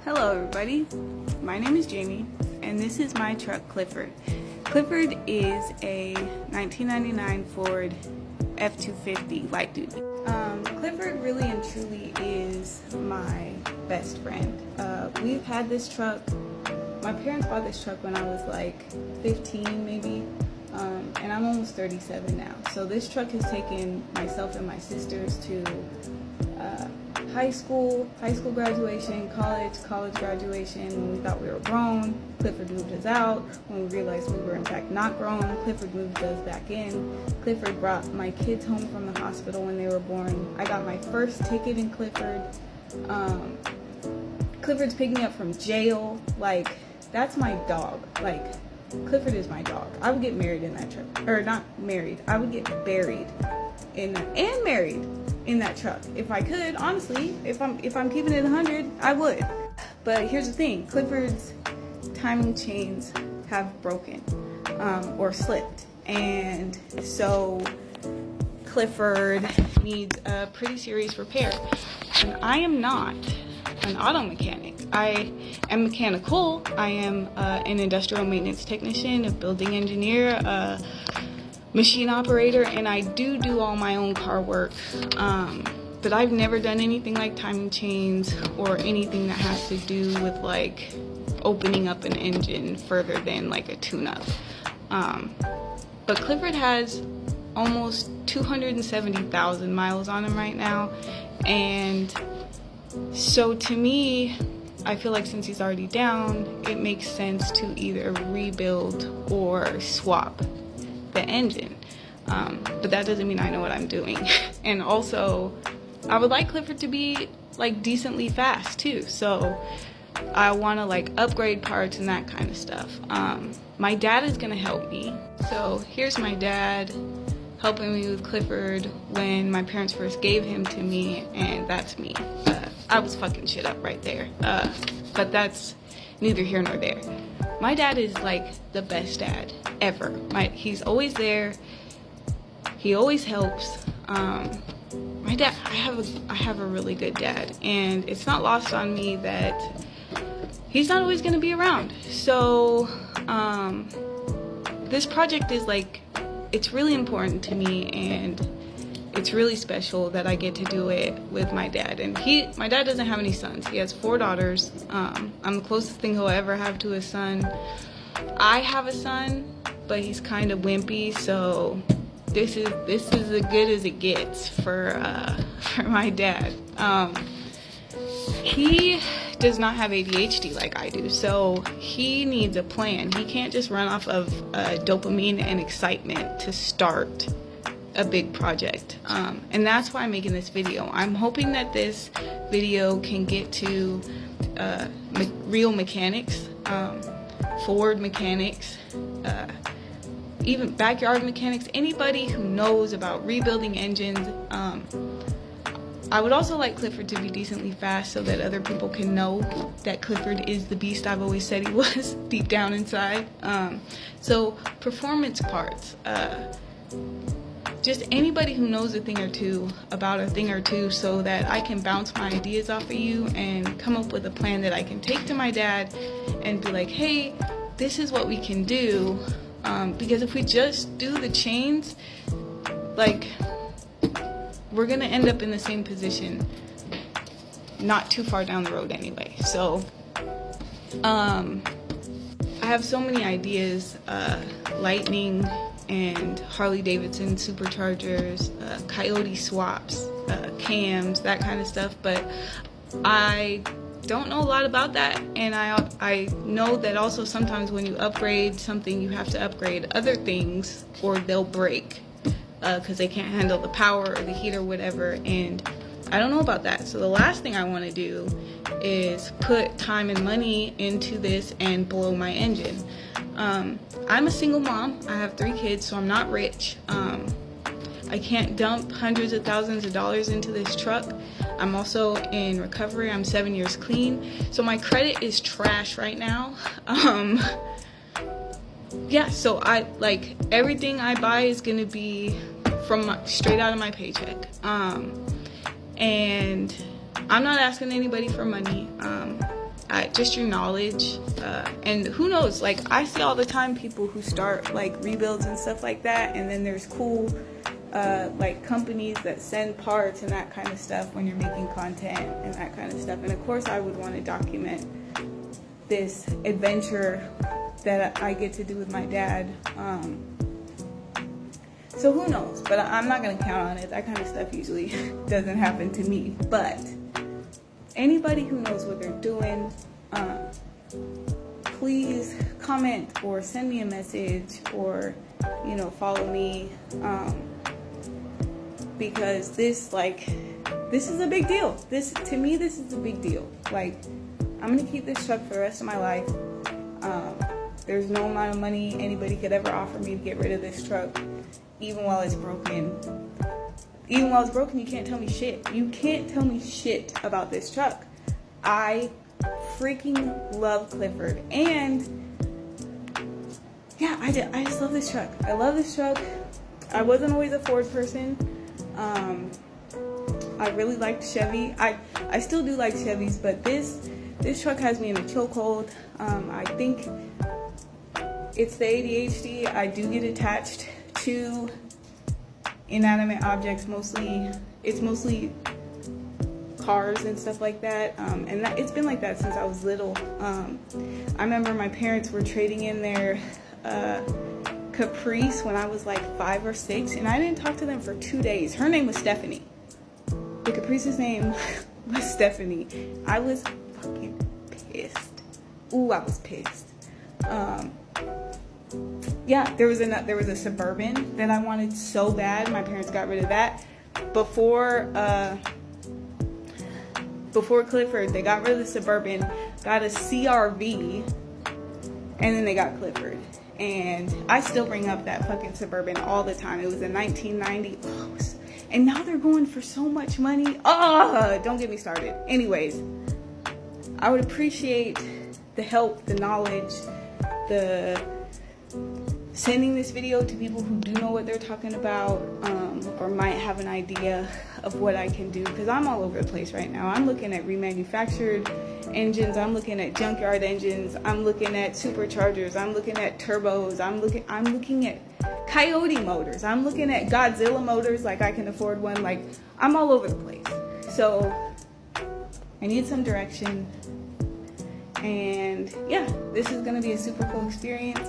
Hello everybody, my name is Jamie and this is my truck Clifford. Clifford is a 1999 Ford F250 light duty. Clifford really and truly is my best friend. We've had this truck, my parents bought this truck when I was like 15 maybe, and I'm almost 37 now. So this truck has taken myself and my sisters to high school graduation, college graduation. When we thought we were grown, Clifford moved us out. When we realized we were in fact not grown, Clifford moved us back in. Clifford brought my kids home from the hospital when they were born. I got my first ticket in Clifford. Clifford's picked me up from jail. Like, that's my dog. Like, Clifford is my dog. I would get married in that truck. Or not married. I would get buried in that, and married in that truck if I could. Honestly, if I'm keeping it 100, I would. But here's the thing: Clifford's timing chains have broken or slipped, and so Clifford needs a pretty serious repair. And I am not an auto mechanic. I am mechanical. I am an industrial maintenance technician, a building engineer, machine operator, and I do all my own car work, but I've never done anything like timing chains or anything that has to do with like opening up an engine further than like a tune-up. But Clifford has almost 270,000 miles on him right now, and so to me, I feel like since he's already down, it makes sense to either rebuild or swap the engine, but that doesn't mean I know what I'm doing. And also, I would like Clifford to be like decently fast too, so I want to like upgrade parts and that kind of stuff. My dad is gonna help me, so here's my dad helping me with Clifford when my parents first gave him to me, and that's me. I was fucking shit up right there, but that's neither here nor there. My dad is like the best dad ever. He's always there. He always helps. My dad, I have a really good dad, and it's not lost on me that he's not always gonna be around. So this project is like, it's really important to me, and it's really special that I get to do it with my dad. And my dad doesn't have any sons. He has 4 daughters. I'm the closest thing he'll ever have to his son. I have a son, but he's kind of wimpy, so this is as good as it gets for my dad. He does not have ADHD like I do, so he needs a plan. He can't just run off of dopamine and excitement to start a big project, and that's why I'm making this video. I'm hoping that this video can get to real mechanics, Ford mechanics, even backyard mechanics, anybody who knows about rebuilding engines. I would also like Clifford to be decently fast so that other people can know that Clifford is the beast I've always said he was deep down inside. So performance parts, just anybody who knows a thing or two about a thing or two, so that I can bounce my ideas off of you and come up with a plan that I can take to my dad and be like, hey, this is what we can do. Because if we just do the chains, like, we're gonna end up in the same position not too far down the road anyway. So I have so many ideas, Lightning and Harley Davidson superchargers, Coyote swaps, cams, that kind of stuff, but I don't know a lot about that. And I know that also sometimes when you upgrade something, you have to upgrade other things or they'll break because they can't handle the power or the heat or whatever, and I don't know about that. So the last thing I want to do is put time and money into this and blow my engine. I'm a single mom. I have 3 kids, so I'm not rich. I can't dump hundreds of thousands of dollars into this truck. I'm also in recovery. I'm 7 years clean, so my credit is trash right now. Yeah, so I like everything I buy is gonna be from straight out of my paycheck. And I'm not asking anybody for money. just your knowledge, and who knows, like I see all the time people who start like rebuilds and stuff like that, and then there's cool like companies that send parts and that kind of stuff when you're making content and that kind of stuff. And of course I would want to document this adventure that I get to do with my dad. So who knows, but I'm not gonna count on it. That kind of stuff usually doesn't happen to me. But anybody who knows what they're doing, please comment or send me a message, or follow me, because this is a big deal. To me this is a big deal. Like, I'm gonna keep this truck for the rest of my life. There's no amount of money anybody could ever offer me to get rid of this truck, even while it's broken. Even while it's broken, you can't tell me shit. You can't tell me shit about this truck. I freaking love Clifford. And yeah, I just love this truck. I love this truck. I wasn't always a Ford person. I really liked Chevy. I still do like Chevys, but this truck has me in a chokehold. I think it's the ADHD. I do get attached to inanimate objects. It's mostly cars and stuff like that, and it's been like that since I was little. I remember my parents were trading in their Caprice when I was like 5 or 6, and I didn't talk to them for 2 days. Her name was Stephanie. The Caprice's name was Stephanie. I was fucking pissed. Ooh, I was pissed. Yeah, there was a Suburban that I wanted so bad. My parents got rid of that before Clifford. They got rid of the Suburban, got a CRV, and then they got Clifford. And I still bring up that fucking Suburban all the time. It was a 1990. Oh, and now they're going for so much money. Oh, don't get me started. Anyways, I would appreciate the help, the knowledge, the sending this video to people who do know what they're talking about, or might have an idea of what I can do, because I'm all over the place right now. I'm looking at remanufactured engines, I'm looking at junkyard engines, I'm looking at superchargers, I'm looking at turbos, I'm looking at Coyote motors, I'm looking at Godzilla motors, like I can afford one. Like, I'm all over the place. So I need some direction, and yeah, this is gonna be a super cool experience,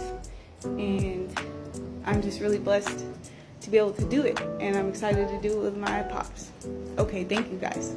and I'm just really blessed to be able to do it, and I'm excited to do it with my pops. Okay, thank you guys.